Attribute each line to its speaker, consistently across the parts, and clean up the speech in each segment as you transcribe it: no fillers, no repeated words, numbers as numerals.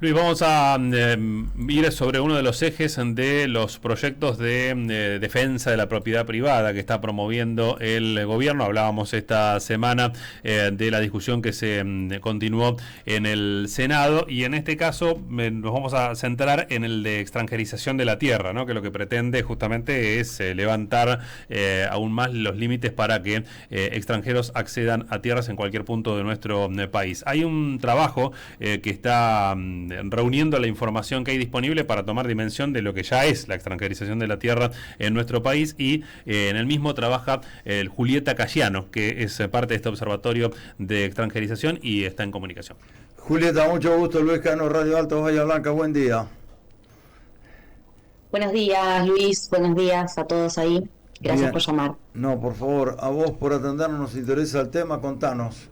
Speaker 1: Luis, vamos a ir sobre uno de los ejes de los proyectos de defensa de la propiedad privada que está promoviendo el gobierno. Hablábamos esta semana de la discusión que se continuó en el Senado y en este caso nos vamos a centrar en el de extranjerización de la tierra, ¿no? Que lo que pretende justamente es levantar aún más los límites para que extranjeros accedan a tierras en cualquier punto de nuestro país. Hay un trabajo que está reuniendo la información que hay disponible para tomar dimensión de lo que ya es la extranjerización de la tierra en nuestro país y en el mismo trabaja el Julieta Cayano, que es parte de este observatorio de extranjerización y está en comunicación.
Speaker 2: Julieta, mucho gusto. Luis Cano, Radio Alto, Bahía Blanca, buen día.
Speaker 3: Buenos días, Luis. Buenos días a todos ahí. Gracias
Speaker 2: Bien.
Speaker 3: por llamar.
Speaker 2: No, por favor, a vos por atendernos, nos interesa el tema, contanos.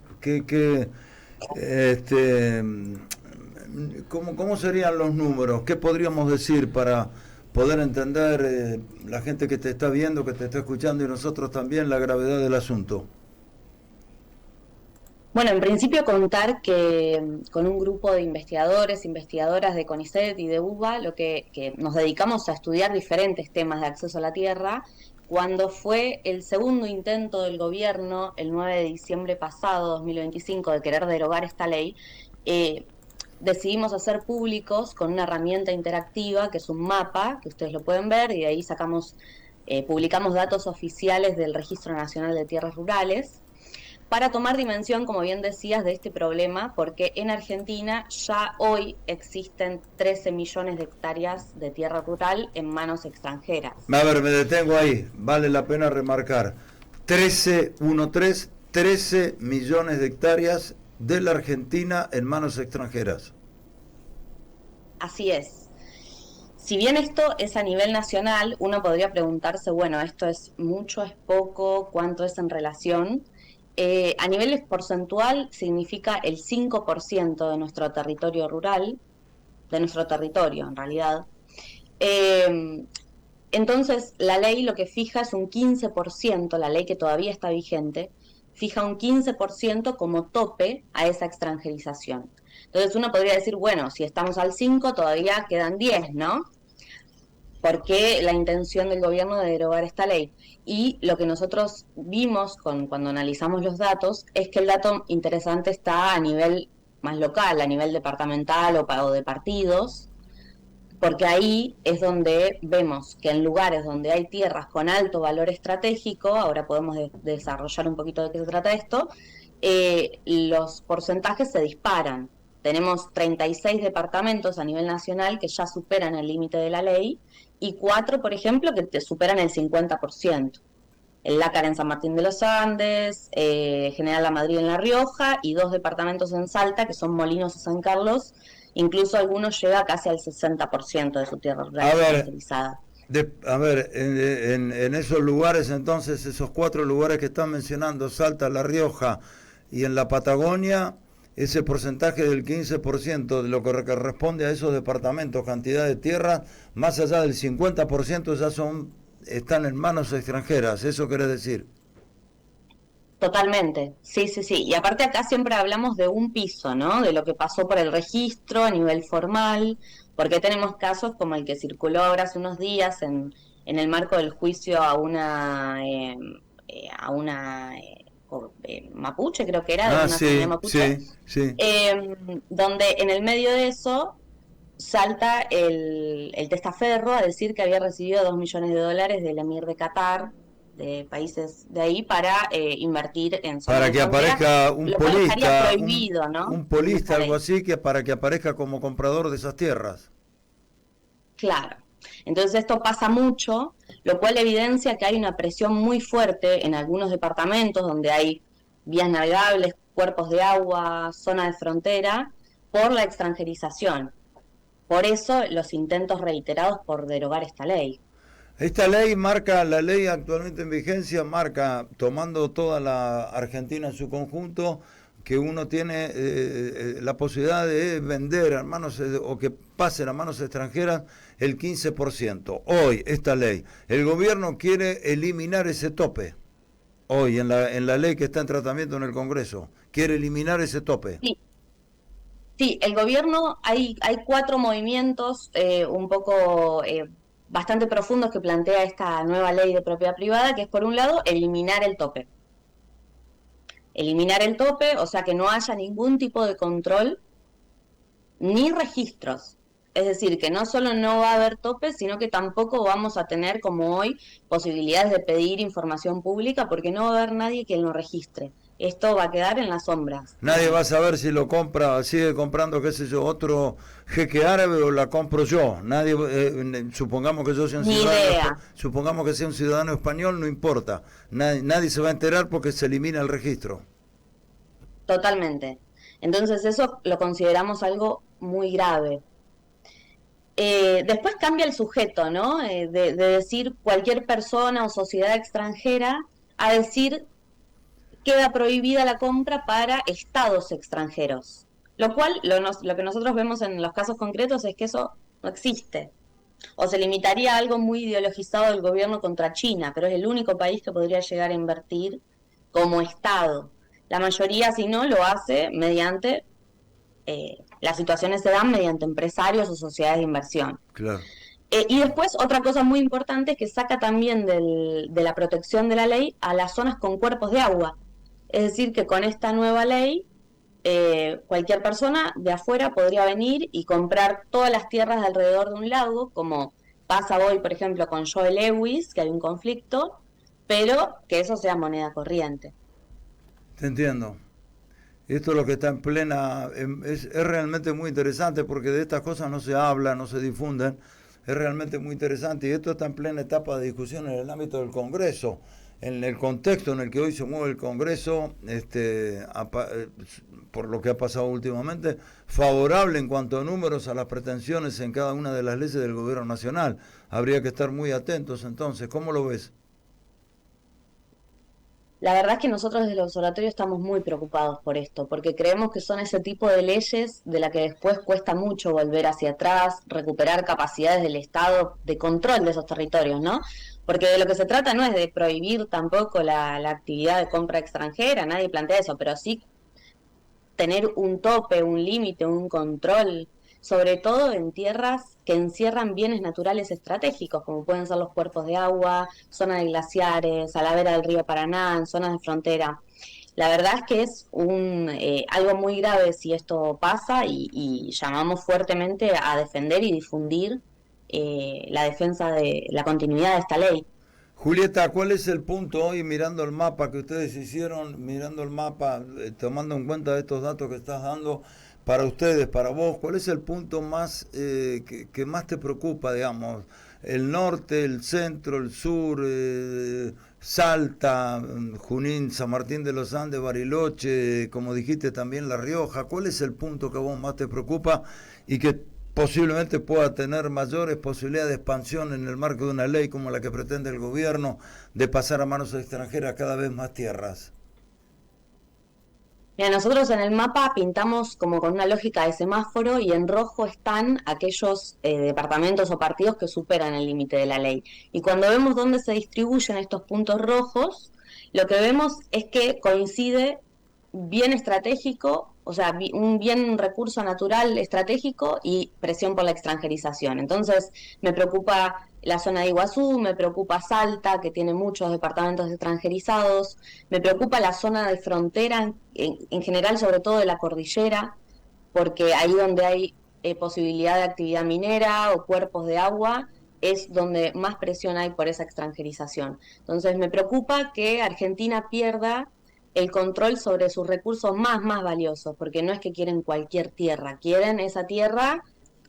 Speaker 2: ¿Cómo serían los números? ¿Qué podríamos decir para poder entender la gente que te está viendo, que te está escuchando y nosotros también la gravedad del asunto?
Speaker 3: Bueno, en principio contar que con un grupo de investigadores, investigadoras de CONICET y de UBA, que nos dedicamos a estudiar diferentes temas de acceso a la tierra, cuando fue el segundo intento del gobierno, el 9 de diciembre pasado, 2025, de querer derogar esta ley, decidimos hacer públicos con una herramienta interactiva, que es un mapa, que ustedes lo pueden ver, y de ahí publicamos datos oficiales del Registro Nacional de Tierras Rurales, para tomar dimensión, como bien decías, de este problema, porque en Argentina ya hoy existen 13 millones de hectáreas de tierra rural en manos extranjeras.
Speaker 2: A ver, me detengo ahí, vale la pena remarcar. 13 millones de hectáreas de la Argentina en manos extranjeras.
Speaker 3: Así es. Si bien esto es a nivel nacional, uno podría preguntarse, bueno, ¿esto es mucho, es poco? ¿Cuánto es en relación? A nivel porcentual significa el 5% de nuestro territorio rural, de nuestro territorio en realidad. Entonces la ley lo que fija es un 15%, la ley que todavía está vigente, fija un 15% como tope a esa extranjerización. Entonces uno podría decir, bueno, si estamos al 5 todavía quedan 10, ¿no? ¿Por qué la intención del gobierno de derogar esta ley? Y lo que nosotros vimos cuando analizamos los datos es que el dato interesante está a nivel más local, a nivel departamental o de partidos, porque ahí es donde vemos que en lugares donde hay tierras con alto valor estratégico, ahora podemos desarrollar un poquito de qué se trata esto, los porcentajes se disparan. Tenemos 36 departamentos a nivel nacional que ya superan el límite de la ley y 4, por ejemplo, que te superan el 50%. El Lácar en San Martín de los Andes, General La Madrid en La Rioja y 2 departamentos en Salta, que son Molinos y San Carlos. Incluso algunos llega casi al 60% de su tierra rural caracterizada.
Speaker 2: En esos lugares, entonces, esos 4 lugares que están mencionando, Salta, La Rioja y en la Patagonia, ese porcentaje del 15% de lo que corresponde a esos departamentos, cantidad de tierra, más allá del 50% ya están en manos extranjeras, ¿eso quiere decir?
Speaker 3: Totalmente, sí. Y aparte acá siempre hablamos de un piso, ¿no? De lo que pasó por el registro a nivel formal, porque tenemos casos como el que circuló ahora hace unos días en el marco del juicio a una mapuche, creo que era, de una comunidad mapuche,
Speaker 2: sí.
Speaker 3: Donde en el medio de eso salta el testaferro a decir que había recibido $2 millones del emir de Qatar, de países de ahí, para invertir en zonas
Speaker 2: para que aparezca un polista,
Speaker 3: prohibido, ¿no?
Speaker 2: un polista, algo así, para que aparezca como comprador de esas tierras.
Speaker 3: Claro. Entonces esto pasa mucho, lo cual evidencia que hay una presión muy fuerte en algunos departamentos donde hay vías navegables, cuerpos de agua, zona de frontera, por la extranjerización. Por eso los intentos reiterados por derogar esta ley.
Speaker 2: Esta la ley actualmente en vigencia marca, tomando toda la Argentina en su conjunto, que uno tiene la posibilidad de vender a manos o que pasen a manos extranjeras el 15%. Hoy, esta ley, el gobierno quiere eliminar ese tope. Hoy, en la ley que está en tratamiento en el Congreso, quiere eliminar ese tope.
Speaker 3: Sí. Sí, el gobierno, hay cuatro movimientos un poco bastante profundos que plantea esta nueva ley de propiedad privada, que es por un lado eliminar el tope. Eliminar el tope, o sea que no haya ningún tipo de control ni registros. Es decir, que no solo no va a haber tope, sino que tampoco vamos a tener, como hoy, posibilidades de pedir información pública porque no va a haber nadie que lo registre. Esto va a quedar en las sombras.
Speaker 2: Nadie va a saber si lo compra, sigue comprando, qué sé yo, otro jeque árabe o la compro yo. Nadie, supongamos que yo sea un
Speaker 3: Ni
Speaker 2: ciudadano,
Speaker 3: idea.
Speaker 2: supongamos que sea un ciudadano español, no importa. Nadie se va a enterar porque se elimina el registro.
Speaker 3: Totalmente. Entonces eso lo consideramos algo muy grave. Después cambia el sujeto, ¿no? De decir cualquier persona o sociedad extranjera a decir queda prohibida la compra para estados extranjeros. Lo cual, lo que nosotros vemos en los casos concretos es que eso no existe. O se limitaría a algo muy ideologizado del gobierno contra China, pero es el único país que podría llegar a invertir como Estado. La mayoría, si no, lo hace mediante, las situaciones se dan mediante empresarios o sociedades de inversión.
Speaker 2: Claro.
Speaker 3: Y después, otra cosa muy importante es que saca también de la protección de la ley a las zonas con cuerpos de agua. Es decir, que con esta nueva ley, cualquier persona de afuera podría venir y comprar todas las tierras de alrededor de un lago, como pasa hoy, por ejemplo, con Joe Lewis, que hay un conflicto, pero que eso sea moneda corriente.
Speaker 2: Te entiendo. Esto es lo que está en plena, es realmente muy interesante porque de estas cosas no se habla, no se difunden, es realmente muy interesante y esto está en plena etapa de discusión en el ámbito del Congreso, en el contexto en el que hoy se mueve el Congreso, por lo que ha pasado últimamente, favorable en cuanto a números a las pretensiones en cada una de las leyes del gobierno nacional. Habría que estar muy atentos entonces, ¿cómo lo ves?
Speaker 3: La verdad es que nosotros desde el observatorio estamos muy preocupados por esto, porque creemos que son ese tipo de leyes de la que después cuesta mucho volver hacia atrás, recuperar capacidades del Estado de control de esos territorios, ¿no? Porque de lo que se trata no es de prohibir tampoco la actividad de compra extranjera, nadie plantea eso, pero sí tener un tope, un límite, un control, sobre todo en tierras que encierran bienes naturales estratégicos, como pueden ser los cuerpos de agua, zonas de glaciares, a la vera del río Paraná, en zonas de frontera. La verdad es que es algo muy grave si esto pasa y llamamos fuertemente a defender y difundir la defensa de la continuidad de esta ley.
Speaker 2: Julieta, ¿cuál es el punto hoy mirando el mapa que ustedes hicieron, mirando el mapa, tomando en cuenta estos datos que estás dando para ustedes, para vos? ¿Cuál es el punto más que más te preocupa, digamos? El norte, el centro, el sur, Salta, Junín, San Martín de los Andes, Bariloche, como dijiste también La Rioja. ¿Cuál es el punto que a vos más te preocupa y que posiblemente pueda tener mayores posibilidades de expansión en el marco de una ley como la que pretende el gobierno de pasar a manos extranjeras cada vez más tierras?
Speaker 3: Mira, nosotros en el mapa pintamos como con una lógica de semáforo y en rojo están aquellos departamentos o partidos que superan el límite de la ley. Y cuando vemos dónde se distribuyen estos puntos rojos, lo que vemos es que coincide bien estratégico, o sea, un bien recurso natural estratégico y presión por la extranjerización. Entonces, me preocupa la zona de Iguazú, me preocupa Salta, que tiene muchos departamentos extranjerizados, me preocupa la zona de frontera, en general, sobre todo de la cordillera, porque ahí donde hay posibilidad de actividad minera o cuerpos de agua, es donde más presión hay por esa extranjerización. Entonces, me preocupa que Argentina pierda el control sobre sus recursos más valiosos, porque no es que quieren cualquier tierra, quieren esa tierra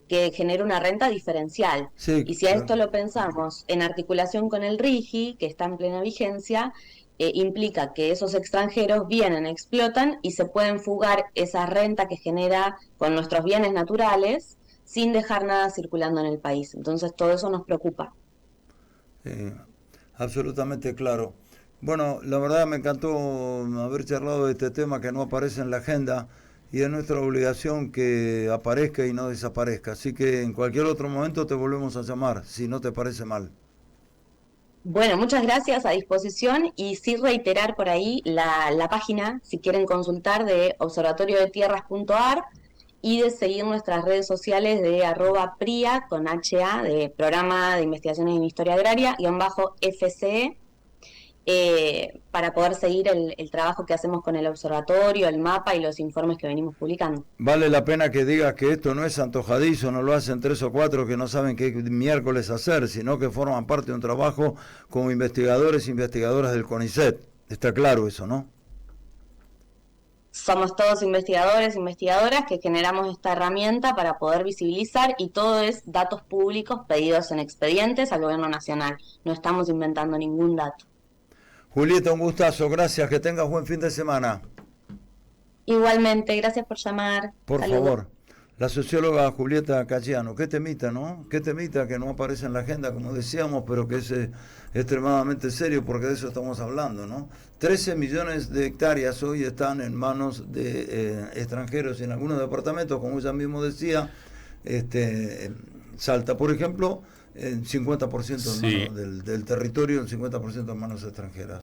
Speaker 3: que genere una renta diferencial.
Speaker 2: Sí,
Speaker 3: Y si a esto lo pensamos en articulación con el RIGI, que está en plena vigencia, implica que esos extranjeros vienen, explotan y se pueden fugar esa renta que genera con nuestros bienes naturales sin dejar nada circulando en el país. Entonces todo eso nos preocupa.
Speaker 2: eh, absolutamente claro. Bueno, la verdad me encantó haber charlado de este tema que no aparece en la agenda y es nuestra obligación que aparezca y no desaparezca. Así que en cualquier otro momento te volvemos a llamar, si no te parece mal.
Speaker 3: Bueno, muchas gracias, a disposición, y sí reiterar por ahí la página, si quieren consultar, de observatoriodetierras.ar, y de seguir nuestras redes sociales de @PRIA con HA, de Programa de Investigaciones en Historia Agraria, _FCE, para poder seguir el trabajo que hacemos con el observatorio, el mapa y los informes que venimos publicando.
Speaker 2: Vale la pena que digas que esto no es antojadizo, no lo hacen 3 o 4 que no saben qué miércoles hacer, sino que forman parte de un trabajo como investigadores e investigadoras del CONICET. Está claro eso, ¿no?
Speaker 3: Somos todos investigadores, investigadoras que generamos esta herramienta para poder visibilizar, y todo es datos públicos pedidos en expedientes al Gobierno Nacional. No estamos inventando ningún dato.
Speaker 2: Julieta, un gustazo, gracias, que tengas buen fin de semana.
Speaker 3: Igualmente, gracias por llamar.
Speaker 2: Por
Speaker 3: Saludos.
Speaker 2: favor, la socióloga Julieta Cayano, qué temita, ¿no? Qué temita que no aparece en la agenda, como decíamos, pero que es extremadamente serio, porque de eso estamos hablando, ¿no? 13 millones de hectáreas hoy están en manos de extranjeros en algunos departamentos, como ella mismo decía, Salta, por ejemplo, 50%
Speaker 1: Sí.
Speaker 2: del territorio, el 50% en manos extranjeras.